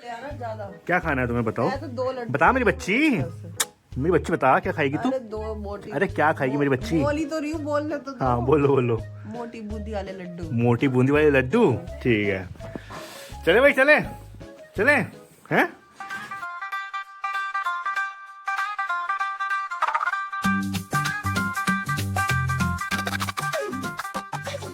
क्या खाना है तुम्हें बताओ? तो 2 लड्डू बता मेरी बच्ची बता क्या खाएगी तू? 2 मोटी। अरे क्या खाएगी मेरी बच्ची? बोली तो रही हूँ, बोलने तो दो। हाँ बोलो। मोटी बूंदी वाले लड्डू। मोटी बूंदी वाले लड्डू, ठीक है। चले भाई चले हैं?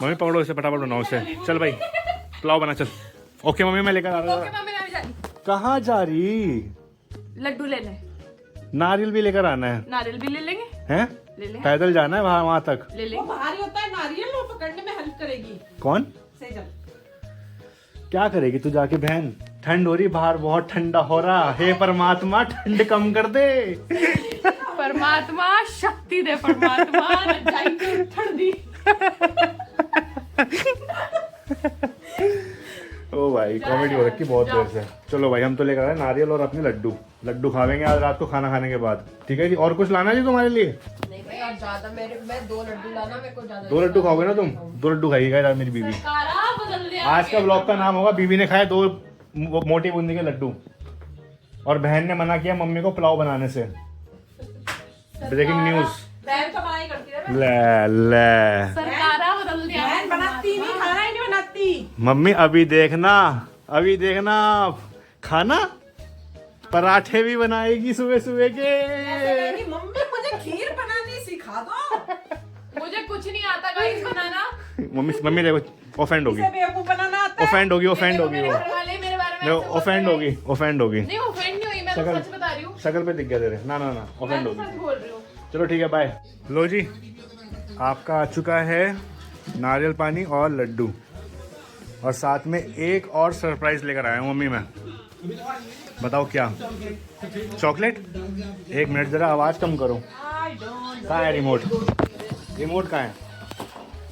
मम्मी पकड़ो इसे, फटाफट बनाओ इसे। चल भाई पुलाव बना चल। ओके मम्मी मैं लेकर आ रहा हूँ। कहाँ जा रही? लड्डू ले ले। नारियल भी लेकर आना है। नारियल भी ले लेंगे। हैं? ले ले। पैदल जाना है वहाँ तक। ले ले। वो भारी होता है नारियल, वो पकड़ने में हेल्प करेगी। कौन? सेजल। क्या करेगी तू जाके बहन? ठंड हो रही बाहर, बहुत ठंडा हो रहा। हे परमात्मा ठंड कम कर दे। परमात्मा शक्ति दे, परमात्मा ठंडी। ओ भाई कॉमेडी हो रखी बहुत देर से। चलो भाई हम तो लेकर आए नारियल और अपने लड्डू खावेंगे आज रात को खाना खाने के बाद, ठीक है जी। और कुछ लाना जी तुम्हारे लिए? नहीं भाई और ज्यादा मैं 2 लड्डू लाना, मेरे को ज्यादा। 2 लड्डू खाओगे ना तुम? 2 लड्डू खाइएगा यार मेरी बीवी। आज का ब्लॉग का नाम होगा बीवी ने खाए 2 मोटी बूंदी के लड्डू, और बहन ने मना किया मम्मी को पुलाव बनाने से। Breaking news. बहन तो मना ही करती है। ले सरकारा बदल दिया। बहन बनाती नहीं, खाना ही नहीं बनाती। मम्मी अभी देखना खाना पराठे भी बनाएगी सुबह सुबह के। मम्मी मुझे खीर बनानी सिखा दो। मुझे कुछ नहीं आता गाइस बनाना। मम्मी देखो ऑफेंड होगी, बेवकूफ बनाना आता है। ऑफेंड होगी वो। मेरे घर वाले मेरे बारे में ऑफेंड होगी। नहीं ऑफेंड नहीं हुई, मैं तो शकल- सच बता रही हूँ। शक्ल पे दिख गया तेरे। ना ऑफेंड मैं तो होगी। सच बोल रही हूँ। चलो ठीक है बाय। लो जी आपका आ चुका है नारियल पानी और लड्डू, और साथ में एक और सरप्राइज लेकर आया हूँ मम्मी मैं। बताओ क्या? चॉकलेट? 1 मिनट जरा आवाज कम करो। कहाँ है रिमोट? रिमोट कहाँ है?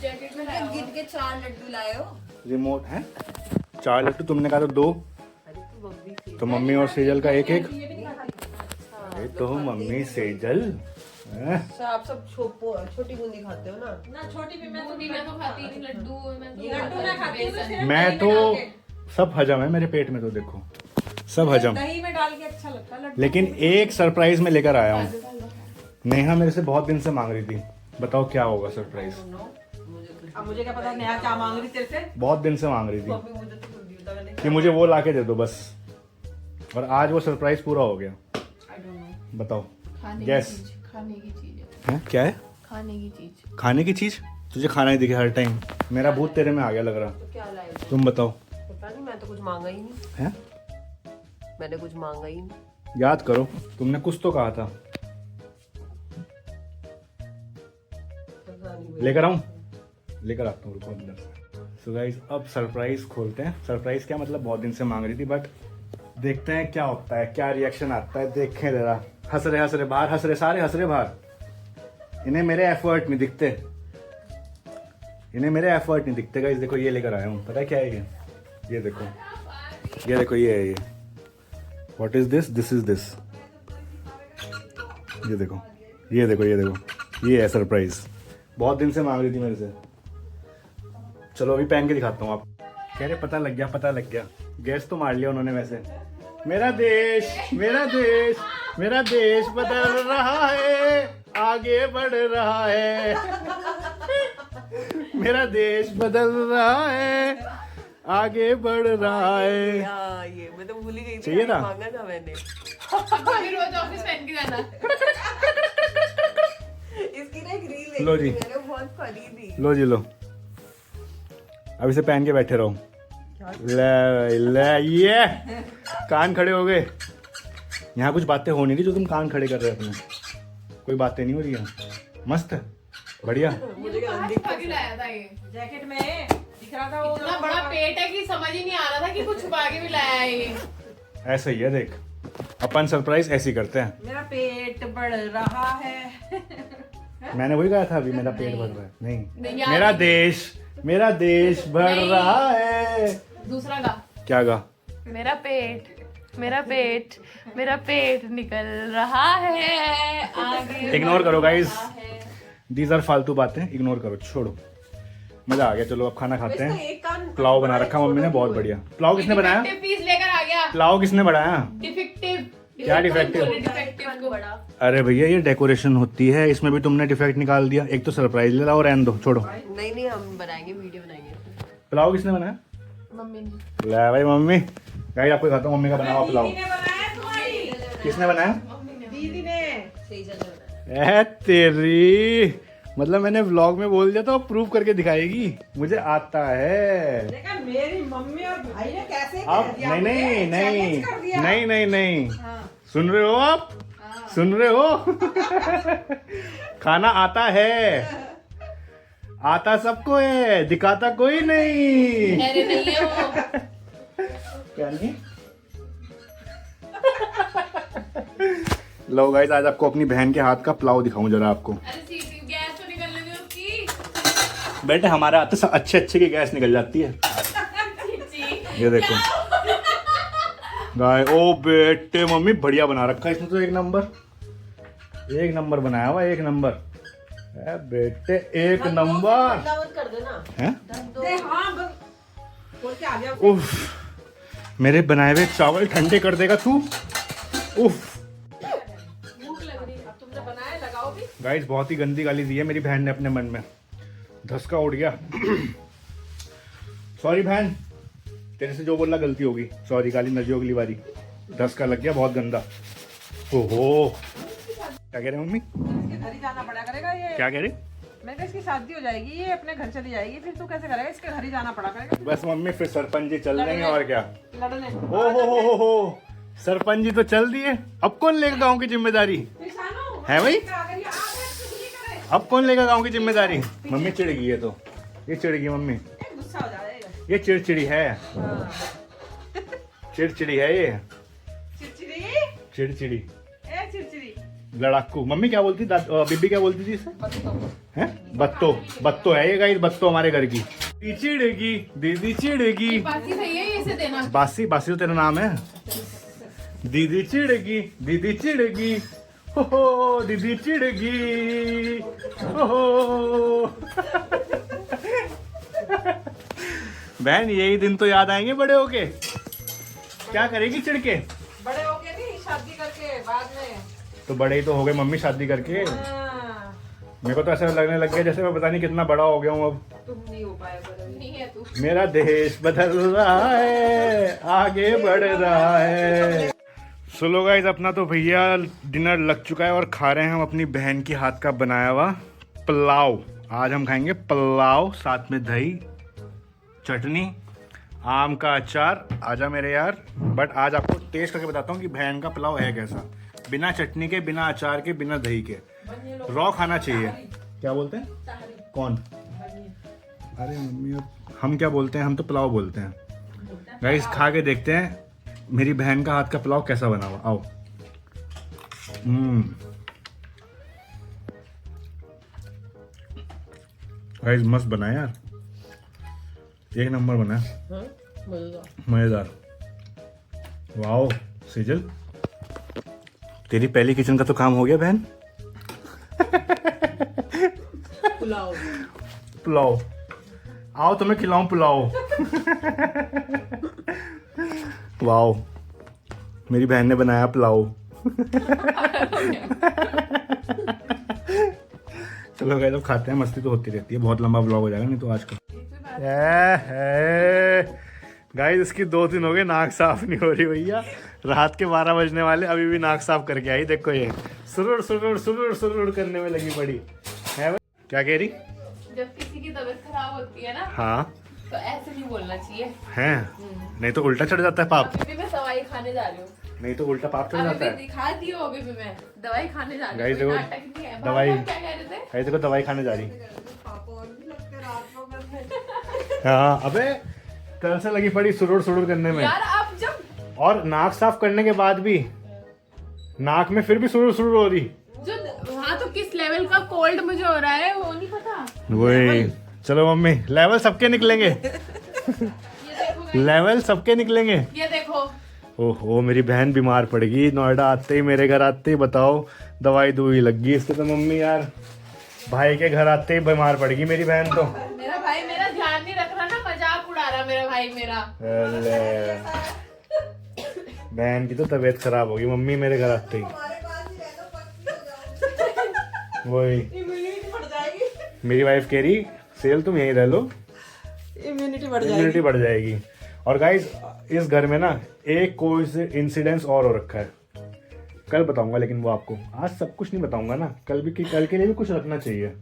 जैकेट में लाया गिन के 4 लड्डू लाए हो। रिमोट है? 4 लड्डू, तुमने कहा तो 2, तो मम्मी और सेजल का 1-1। ये तो मम्मी सेजल हैं? आप सब छोटी बूंदी खाते हो ना छोटी भी। मैं तो खाती नहीं लड्डू। लड्डू ना खाती हूँ तो सिर्फ मैं दही में तो डाल के। सब हजम है मेरे पेट में, तो देखो सब हजम। दही में डाल के अच्छा लगता है लड्डू। लेकिन एक सरप्राइज में लेकर आया हूँ। नेहा मेरे से बहुत दिन से मांग रही थी, बताओ क्या होगा सरप्राइज? अब मुझे क्या पता नेहा क्या मांग रही तेरे से। बहुत दिन से मांग रही थी मम्मी मुझे तो खुद भी बता मैंने कि मुझे वो लाके दे दो बस, और आज वो सरप्राइज पूरा हो गया। बताओ Guess. खाने की चीज है? क्या है? खाने की चीज। खाने की चीज? तुझे खाना ही दिखे हर टाइम। मेरा भूत तेरे में आ गया लग रहा। तो क्या लाए तुम बताओ। पता नहीं, मैं तो कुछ मांगा ही नहीं। है? मैंने कुछ मांगा ही नहीं। याद करो तुमने कुछ तो कहा था। पता नहीं। लेकर आऊं? लेकर आता हूँ, रुको अंदर से। सो गाइस अब सरप्राइज खोलते हैं। सरप्राइज क्या मतलब, बहुत दिन से मांग रही थी, बट देखते हैं क्या होता है, क्या रिएक्शन आता है। देखें जरा। हंस रहे बाहर, हंस रहे सारे, हंस रहे बाहर। इन्हें मेरे एफर्ट नहीं दिखते, गाइस। देखो ये लेकर आया हूँ, पता है क्या है ये देखो, ये है ये। What is this? This is this. ये देखो ये है सरप्राइज। बहुत दिन से मांग रही थी मेरे से। चलो अभी पहन के दिखाता हूँ। आप कह रहे पता लग गया। गैस तो मार लिया उन्होंने वैसे। मेरा देश बदल रहा है, आगे बढ़ रहा है। मेरा देश बदल रहा है, आगे बढ़ रहा है। ये मैं तो भूल ही गई थी। चाहिए था? मांगा था मैंने। अभी रोज ऑफिस पहन के जाना। इसकी ना एक रील देखी लो जी। मैंने, बहुत फनी थी। लो जी लो, अब इसे पहन के बैठे रहो। ले ये कान खड़े हो गए। यहाँ कुछ बातें हो नहीं रही जो तुम कान खड़े कर रहे हो अपने। कोई बातें नहीं हो रही है। मस्त है, बढ़िया। मुझे क्या छुपा के लाया था ये। जैकेट में दिख रहा था वो। इतना बड़ा पेट है कि समझ ही नहीं आ रहा था कि कुछ छुपा के भी लाया है ये। ऐसा ही है, देख अपन सरप्राइज ऐसे ही करते हैं। मेरा पेट बढ़ रहा है। मैंने वही कहा था अभी, मेरा पेट भर रहा है। नहीं, यार मेरा देश बढ़ नहीं। रहा है। दूसरा गा। क्या गा? मेरा पेट निकल रहा है, आगे इग्नोर करो गाइस, बढ़ रहा है। दीज आर फालतू बातें, इग्नोर करो, छोड़ो। मजा आ गया। चलो अब खाना खाते इसका हैं। एक कान पुलाव बना रखा मम्मी ने, बहुत बढ़िया। पुलाव किसने बनाया? पीस लेकर आ गया। पुलाव किसने बढ़ाया? डिफेक्टिव। क्या डिफेक्टिव? डिफेक्टिव बड़ा। अरे भैया ये डेकोरेशन होती है, इसमें भी तुमने डिफेक्ट निकाल दिया। एक तो सरप्राइज ले लाओ, रहने दो, छोड़ो। नहीं नहीं, हम बनाएंगे, वीडियो बनाएंगे। पुलाव किसने बनाया? मम्मी ने। ले भाई मम्मी। गाइस आपको दिखाता हूँ मम्मी का बना हुआ पुलाव। किसने बनाया? दीदी ने। सही जगह बनाया। ए तेरी, मतलब मैंने व्लॉग में बोल दिया तो अब प्रूव करके दिखाएगी, मुझे आता है। देखा मेरी मम्मी और भाई ने कैसे अब कह दिया नहीं मुझे, नहीं नहीं challenge कर दिया। नहीं नहीं नहीं, हाँ। सुन रहे हो आप? सुन रहे हो? खाना आता है, आता सबको है, दिखाता कोई नहीं। अरे नहीं है वो। क्या नहीं? लो गाइस, आज आपको अपनी बहन के हाथ का पुलाव दिखाऊं जरा आपको। अरे सीटी गैस तो निकलने दो उसकी। बेटे हमारे हाथ से अच्छे अच्छे की गैस निकल जाती है। जी। ये देखो गाय, ओ बेटे मम्मी बढ़िया बना रखा है इसने तो, एक नंबर बनाया हुआ, एक नंबर। ए बेटे एक नंबर दावत कर देना। है। दे हाँ बोल के आ गया। उफ, मेरे बनाए हुए चावल ठंडे कर देगा तू। उफ भूख लग रही है। अब तुमने बनाया, लगाओ भी। गाइस, बहुत ही गंदी गाली दी है मेरी बहन ने अपने मन में, धसका उड़ गया। सॉरी बहन, तेरे से जो बोला गलती होगी, सॉरी, गाली न जो अगली बारी। धसका लग गया बहुत गंदा। ओहो, क्या कह रहे हैं मम्मी? इसके घर ही जाना पड़ा करेगा ये। क्या कह रही? मैं कहा इसकी शादी हो जाएगी, ये अपने घर चली जाएगी, फिर तू कैसे करेगा? इसके घर ही जाना पड़ा करेगा बस मम्मी, फिर सरपंच जी चल देंगे और क्या। लड़ने। ओ हो, सरपंच जी तो चल दिए, अब कौन लेगा गांव की जिम्मेदारी? निशानो, है भाई? क्या करिए, आ गए, कुछ नहीं करे। अब कौन लेगा गांव की जिम्मेदारी? मम्मी चिढ़ गई है, तो ये चिढ़ गई मम्मी, ए, गुस्सा हो जाएगा। ये चिड़चिड़ी है, हाँ। चिड़चिड़ी है ये, चिड़चिड़ी, चिड़चिड़ी ए चिड़चिड़ी। लड़ाकू। मम्मी क्या बोलती, बीबी क्या बोलती थी इसे? हैं? बत्तो, बत्तो है ये गाइस, बत्तो हमारे घर की। दीदी चिड़ेगी, दीदी चिड़ेगी। बासी सही है, इसे देना। बासी, बासी तो तेरा नाम है। दीदी चिड़ेगी, दीदी चिड़ेगी, हो दीदी चिड़ेगी, हो। बहन यही दिन तो याद आएंगे बड़े होके। क्या करेगी चिढ़ के? बड़े हो गए नहीं, शादी करके बाद में। तो बड़े ही तो हो गए मम्मी शादी करके। हाँ, मेरे को तो ऐसा लगने लग गया जैसे मैं पता नहीं कितना बड़ा हो गया हूँ अब। तुम नहीं हो पाए बड़े। नहीं है तू। मेरा देश बदल रहा है, आगे बढ़ रहा है। सुनो गाइस, अपना तो भैया डिनर लग चुका है और खा रहे हैं हम अपनी बहन की हाथ का बनाया हुआ पुलाव। आज हम खाएंगे पुलाव, साथ में दही, चटनी, आम का अचार। आजा मेरे यार। बट आज आपको टेस्ट करके बताता हूँ कि बहन का पुलाव है कैसा, बिना चटनी के, बिना अचार के, बिना दही के। रॉ खाना चाहिए। क्या बोलते हैं? कौन? अरे मम्मी, अब हम क्या बोलते हैं? हम तो पुलाव बोलते हैं। गाइस खा के देखते हैं मेरी बहन का हाथ का पुलाव कैसा बना हुआ। आओ। गाइस मस्त बना है यार, एक नंबर बना है, मजेदार। वाओ सेजल, तेरी पहली किचन का तो काम हो गया बहन। पुलाव। पुलाव, आओ तुम्हें खिलाऊं पुलाव। वाओ, मेरी बहन ने बनाया पुलाव। चलो गाइस अब खाते हैं, मस्ती तो होती रहती है। बहुत लंबा ब्लॉग हो जाएगा नहीं तो आज का। गाइस इसकी 2 दिन हो गए नाक साफ नहीं हो रही भैया। रात के 12 बजने वाले, अभी भी नाक साफ करके आई। देखो ये सुरुर सुरुर सुरुर सुरुर करने में लगी पड़ी है। क्या कह रही? जब किसी की तबीयत खराब होती है ना, हाँ तो ऐसे नहीं बोलना चाहिए। है, नहीं तो उल्टा चढ़ जाता है पाप। अभी भी मैं दवाई खाने जा रही हूँ। नहीं तो उल्टा पाप चढ़ अभी जाता भी है। दिखा दी हो, अभी भी मैं दवाई खाने जा रही गाइस हूँ। देखो, कोई नाटक नहीं है। दवाई- क्या कह रहे थे? गाइस देखो दवाई खाने जा रही। पापा और भी लगते रात को करने। हाँ अबे कल से लगी पड़ी सुरुर सुरुर करने में। यार आप जब और नाक साफ करने के बाद भी नाक में फिर भी सुरुर सुरुर हो रही। जो हाँ, तो किस लेवल का कोल्ड मुझे हो रहा है वो नहीं पता। वही, चलो मम्मी, लेवल सबके निकलेंगे। ये देखो guys, लेवल सबके निकलेंगे। ये देखो। ओहो मेरी बहन बीमार पड़ गई, नोएडा आते ही, मेरे घर आते ही बताओ दवाई दुई लग गई इसके तो। मम्मी यार, भाई के घर आते ही बीमार पड़ गई मेरी बहन तो। मेरा भाई मेरा ध्यान नहीं रख रहा ना, मजाक उड़ा रहा मेरा भाई मेरा। अले, बहन की तो तबीयत खराब होगी मम्मी मेरे घर आते ही। हमारे पास ही रह दो, पक्की हो जाओ। वही इम्यूनिटी बढ़ जाएगी। मेरी वाइफ कह रही सेल तुम यहीं रह लो, इम्यूनिटी बढ़ इम्यूनिटी बढ़ जाएगी। और गाइज इस घर में ना एक कोई इंसिडेंस और हो रखा है, कल बताऊंगा, लेकिन वो आपको आज सब कुछ नहीं बताऊंगा ना, कल के लिए भी कुछ रखना चाहिए,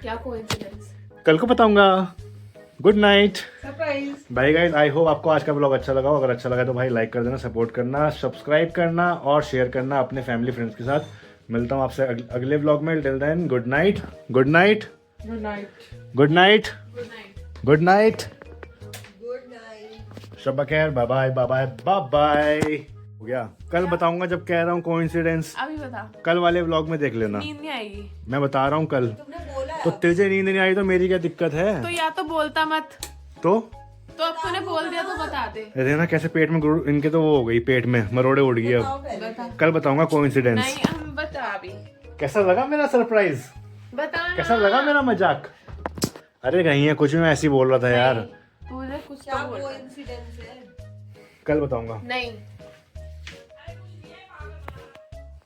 क्या कोइंसिडेंस। कल को बताऊंगा। Good night surprise. Bye guys, I hope आपको आज का ब्लॉग अच्छा लगा हो। अगर अच्छा लगा तो भाई लाइक कर देना, सपोर्ट करना, सब्सक्राइब करना और शेयर करना अपने फैमिली फ्रेंड्स के साथ। मिलता हूँ आपसे अगले ब्लॉग में। Till then good night, good night, good night. Good night, good night. Good night, good night. शब्बा खैर, bye bye bye bye bye bye. हो गया, कल बताऊंगा जब कह रहा हूँ कोइंसिडेंस, अभी बता। कल वाले व्लॉग में देख लेना। नींद नहीं आएगी मैं बता रहा हूँ कल। तुमने बोला है। तो तुझे नींद नहीं आई तो मेरी क्या दिक्कत है? तो या तो बोलता मत, तो तो अब तूने बोल दिया तो बता दे। देखना कैसे पेट में इनके तो वो हो गई, पेट में मरोड़े उड़ गई। बताओ अब पहले। बता। कल बताऊंगा कोइंसिडेंस। नहीं हम बता अभी। कैसा लगा मेरा सरप्राइज? बता ना। कैसा लगा मेरा मजाक? अरे कहीं है कुछ, मैं ऐसे ही बोल रहा था यार। तूने कुछ क्या तो बोला। कोइंसिडेंस है? कल बताऊंगा। नहीं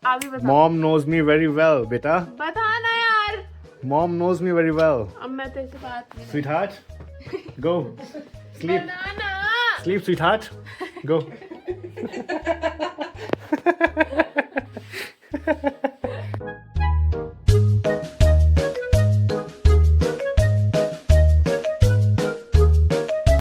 अभी बता। Mom knows me very well बेटा, बता ना यार। Mom knows me very well. अब मैं तेरे से बात नहीं। स्वीट हार्ट, गो स्लीप, बता ना। स्लीप स्वीट हार्ट, गो।